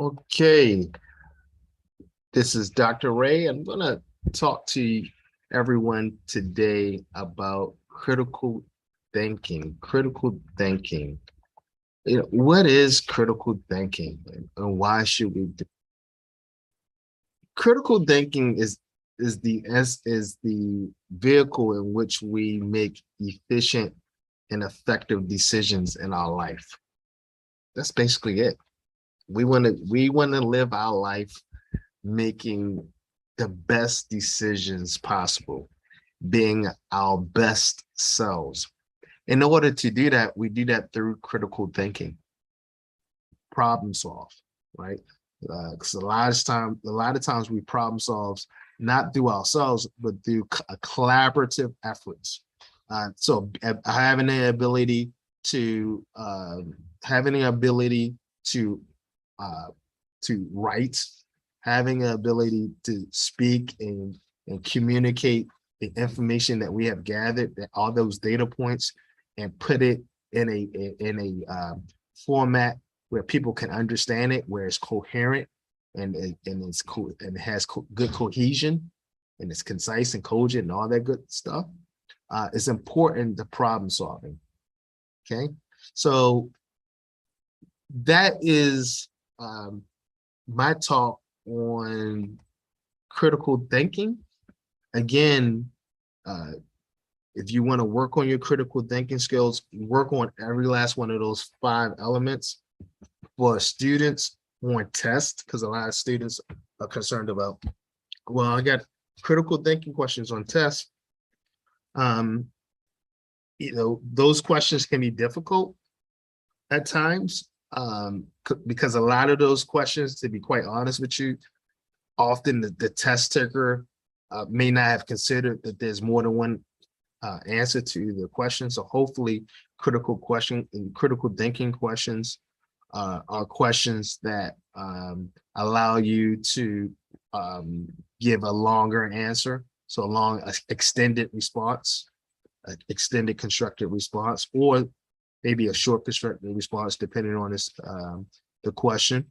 Okay, this is Dr. Ray. I'm going to talk to everyone today about critical thinking. Critical thinking. What is critical thinking and why should we do? Critical thinking is the vehicle in which we make efficient and effective decisions in our life. That's basically it. We want to live our life making the best decisions possible, being our best selves. In order to do that, we do that through critical thinking, problem solve, right? Because a lot of times we problem solve not through ourselves, but through a collaborative efforts. Having the ability to to uh, to write, having the ability to speak and communicate the information that we have gathered, that all those data points, and put it in a format where people can understand it, where it's coherent and it's cool and it has good cohesion and it's concise and cogent and all that good stuff. It's important to problem solving. Okay, so that is my talk on critical thinking. Again, uh, if you want to work on your critical thinking skills, work on every last one of those 5 elements. For students on tests, because a lot of students are concerned about, well, I got critical thinking questions on tests. Um, those questions can be difficult at times, because a lot of those questions, to be quite honest with you, often the test taker may not have considered that there's more than one answer to the question. So hopefully critical thinking questions are questions that allow you to give a longer answer. So extended response, extended constructed response, or maybe a short constructed response, depending on the question.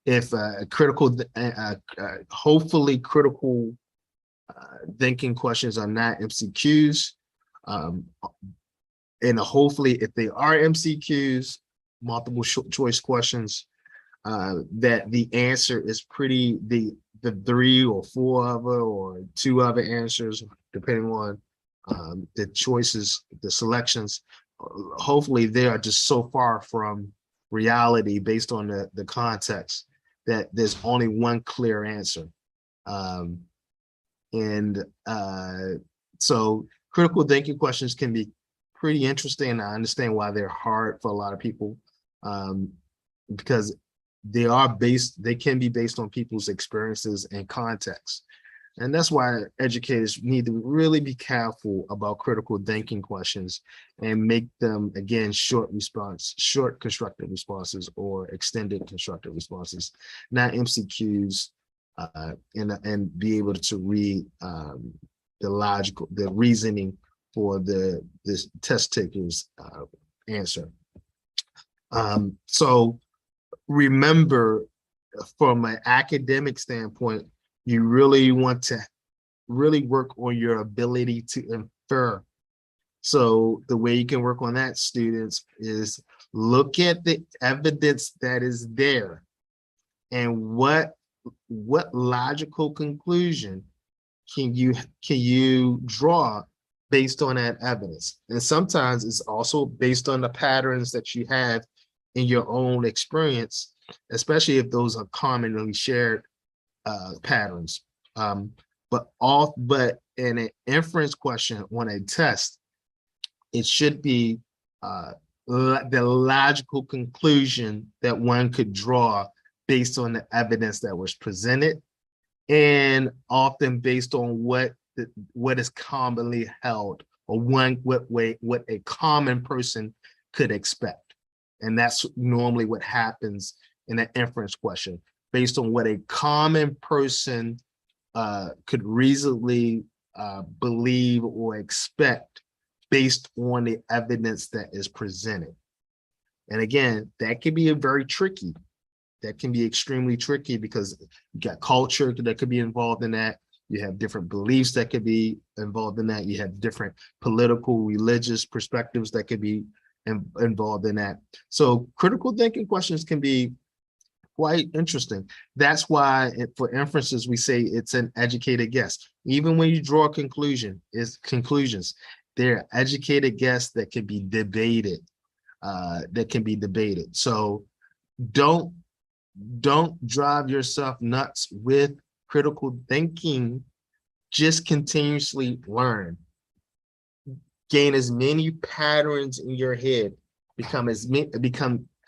If hopefully critical thinking questions are not MCQs, and hopefully if they are MCQs, multiple choice questions, that the answer is the 3 or 4 other or 2 other answers, depending on the choices, the selections. Hopefully they are just so far from reality based on the context that there's only one clear answer. And so critical thinking questions can be pretty interesting, and I understand why they're hard for a lot of people, because they can be based on people's experiences and context. And that's why educators need to really be careful about critical thinking questions and make them, again, short constructed responses or extended constructed responses, not MCQs, and be able to read the reasoning for this test taker's answer. So remember, from an academic standpoint, you really want to really work on your ability to infer. So the way you can work on that, students, is look at the evidence that is there and what logical conclusion can you draw based on that evidence. And sometimes it's also based on the patterns that you have in your own experience, especially if those are commonly shared patterns. But in an inference question on a test, it should be the logical conclusion that one could draw based on the evidence that was presented, and often based on what is commonly held, or what a common person could expect. And that's normally what happens in an inference question, based on what a common person could reasonably believe or expect based on the evidence that is presented. And again, that can be very tricky, that can be extremely tricky because you got culture that could be involved in that. You have different beliefs that could be involved in that. You have different political, religious perspectives that could be involved in that. So critical thinking questions can be quite interesting. That's why for inferences, we say it's an educated guess. Even when you draw a conclusion, is conclusions, they're educated guess that can be debated, So don't drive yourself nuts with critical thinking. Just continuously learn, gain as many patterns in your head, become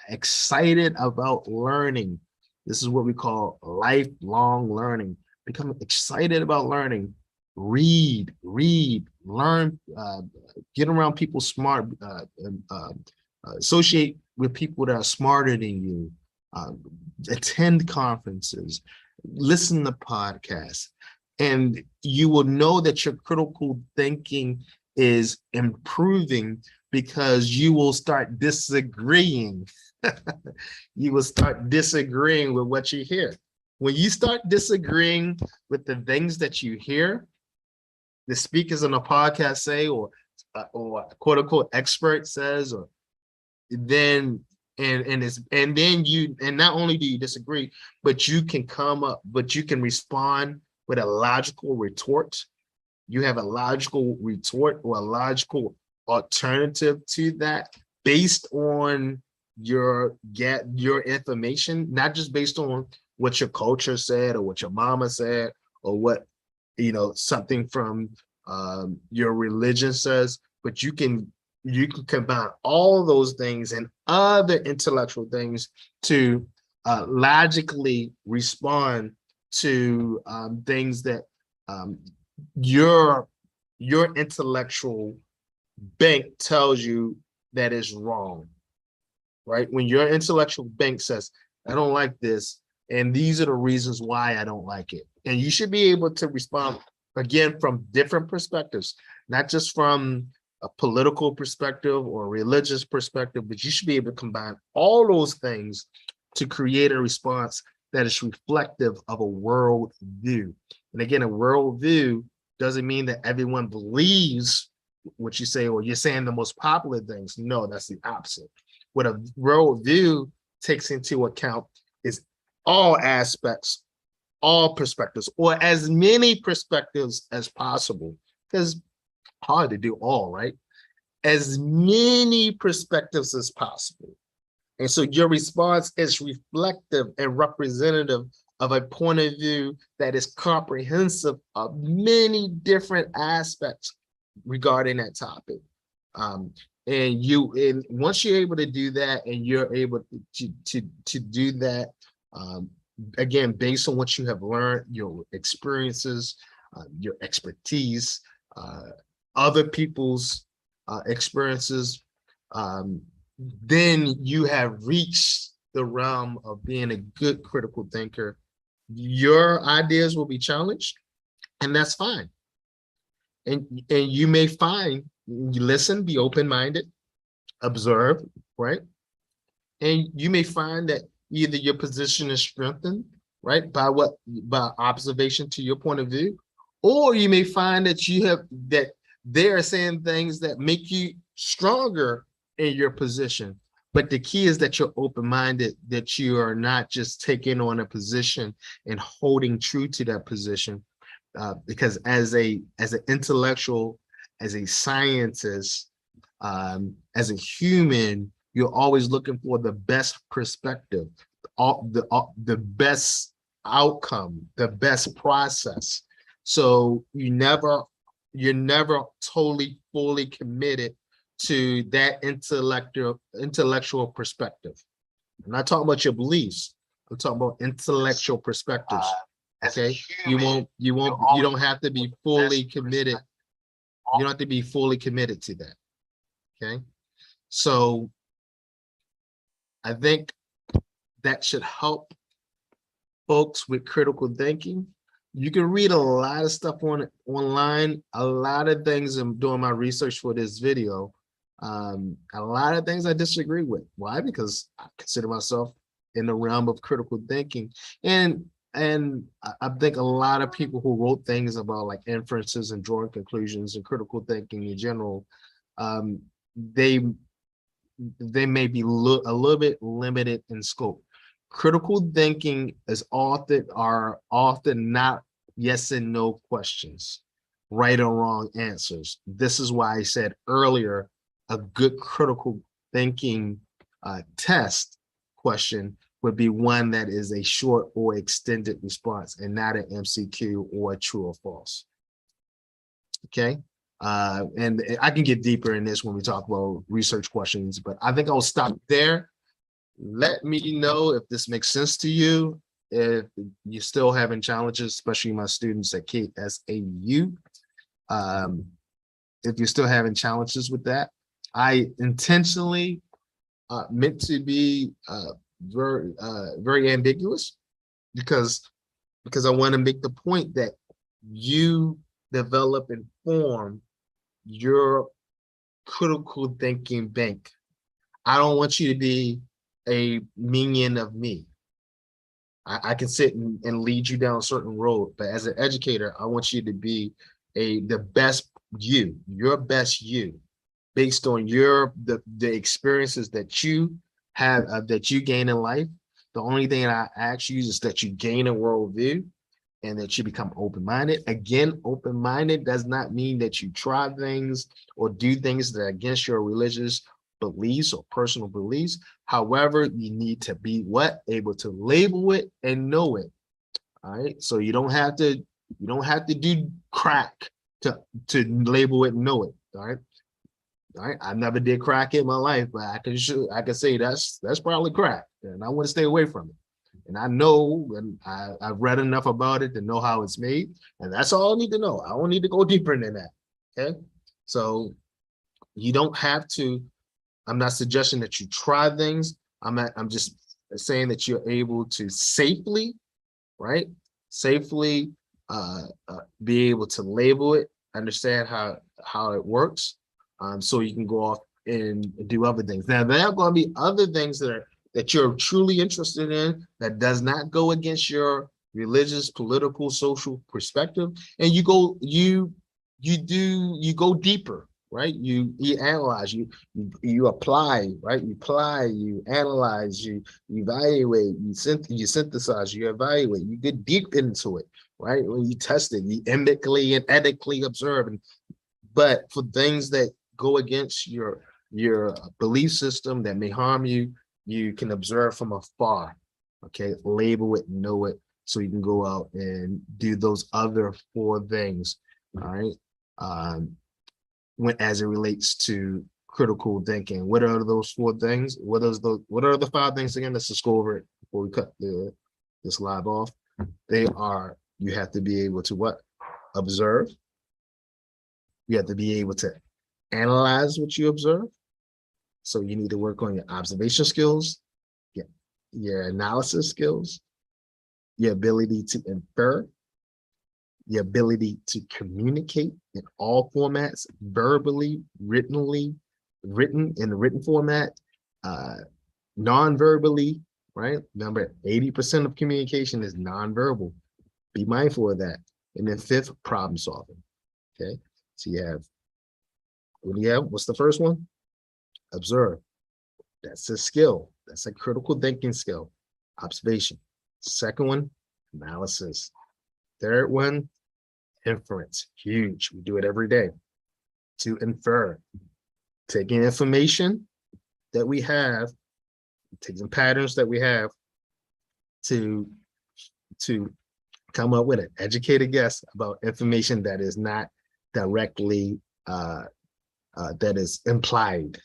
excited about learning. This is what we call lifelong learning. Become excited about learning. Read, learn, get around people smart, associate with people that are smarter than you, attend conferences, listen to podcasts, and you will know that your critical thinking is improving because you will start disagreeing. You will start disagreeing with what you hear. When you start disagreeing with the things that you hear, the speakers on a podcast say, or quote unquote expert says, or then not only do you disagree, but you can respond with a logical retort. You have a logical retort or a logical alternative to that based on your information, not just based on what your culture said or what your mama said or what something from your religion says, but you can combine all those things and other intellectual things to logically respond to things that your intellectual bank tells you that is wrong, right? When your intellectual bank says, I don't like this, and these are the reasons why I don't like it. And you should be able to respond, again, from different perspectives, not just from a political perspective or a religious perspective, but you should be able to combine all those things to create a response that is reflective of a world view. And again, a world view doesn't mean that everyone believes what you say, or you're saying the most popular things. No, that's the opposite. What a world view takes into account is all aspects, all perspectives, or as many perspectives as possible, because hard to do all, right? As many perspectives as possible. And so your response is reflective and representative of a point of view that is comprehensive of many different aspects regarding that topic. And once you're able to do that, and you're able to do that, again, based on what you have learned, your experiences, your expertise, other people's experiences, then you have reached the realm of being a good critical thinker. Your ideas will be challenged, and that's fine. And you may find, you listen, be open-minded, observe, right? And you may find that either your position is strengthened, right, by observation to your point of view, or you may find that they are saying things that make you stronger in your position. But the key is that you're open-minded, that you are not just taking on a position and holding true to that position. Because as an intellectual, as a scientist, as a human, you're always looking for the best perspective, the best outcome, the best process. So you're never totally fully committed to that intellectual perspective. I'm not talking about your beliefs. I'm talking about intellectual perspectives. Okay, you don't have to be fully committed. You don't have to be fully committed to that. Okay, so I think that should help folks with critical thinking. You can read a lot of stuff online, a lot of things. I'm doing my research for this video. A lot of things I disagree with. Why? Because I consider myself in the realm of critical thinking. And I think a lot of people who wrote things about like inferences and drawing conclusions and critical thinking in general, um, they they may be a little bit limited in scope. Critical thinking is often not yes and no questions, right or wrong answers. This is why I said earlier, a good critical thinking test question would be one that is a short or extended response and not an MCQ or a true or false. Okay. And I can get deeper in this when we talk about research questions, but I think I'll stop there. Let me know if this makes sense to you. If you're still having challenges, especially my students at KSAU, if you're still having challenges with that, I intentionally meant to be very ambiguous because I want to make the point that you develop and form your critical thinking bank. I don't want you to be a minion of me. I can sit and lead you down a certain road, but as an educator, I want you to be the best you, your best you, based on the experiences that you have that you gain in life. The only thing I ask you is that you gain a worldview and that you become open-minded. Again, open-minded does not mean that you try things or do things that are against your religious beliefs or personal beliefs. However, you need to be able to label it and know it. All right. So you don't have to do crack to label it and know it. All right. All right. I never did crack in my life, but I can say that's probably crack, and I want to stay away from it. And I know, and I've read enough about it to know how it's made, and that's all I need to know. I don't need to go deeper than that. Okay. So you don't have to. I'm not suggesting that you try things. I'm just saying that you're able to safely, right? Safely be able to label it, understand how it works, so you can go off and do other things. Now, there are going to be other things that you're truly interested in that does not go against your religious, political, social perspective, and you go deeper, right? You analyze, you apply, right? You analyze, you evaluate, you synthesize, you evaluate, you get deep into it, right? When you test it, you ethically and ethically observe. But for things that go against your belief system that may harm you, you can observe from afar. Okay, label it, know it, so you can go out and do those other 4 things. All right. As it relates to critical thinking, what are those 4 things? What are the 5 things again? Let's just go over it before we cut this live off. They are: you have to be able to observe. You have to be able to analyze what you observe. So you need to work on your observation skills, your analysis skills, your ability to infer, your ability to communicate in all formats, verbally, written in the written format, non-verbally, right? Remember, 80% of communication is non-verbal. Be mindful of that. And then 5th, problem solving. Okay, so what's the first one? Observe. That's a skill. That's a critical thinking skill. Observation. Second one, analysis. Third one, inference. Huge. We do it every day. To infer. Taking information that we have, taking patterns that we have to come up with an educated guess about information that is not directly that is implied,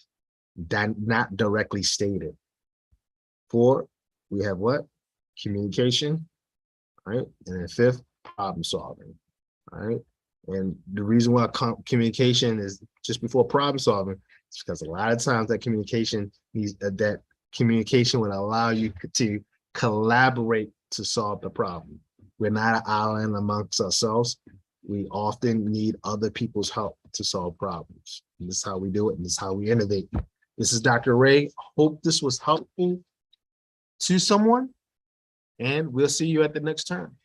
not directly stated. 4, we have what? Communication, right? And then 5th, problem solving, right? And the reason why communication is just before problem solving is because a lot of times that communication would allow you to collaborate to solve the problem. We're not an island amongst ourselves. We often need other people's help to solve problems. And this is how we do it, and this is how we innovate. This is Dr. Ray. Hope this was helpful. to someone. And we'll see you at the next turn.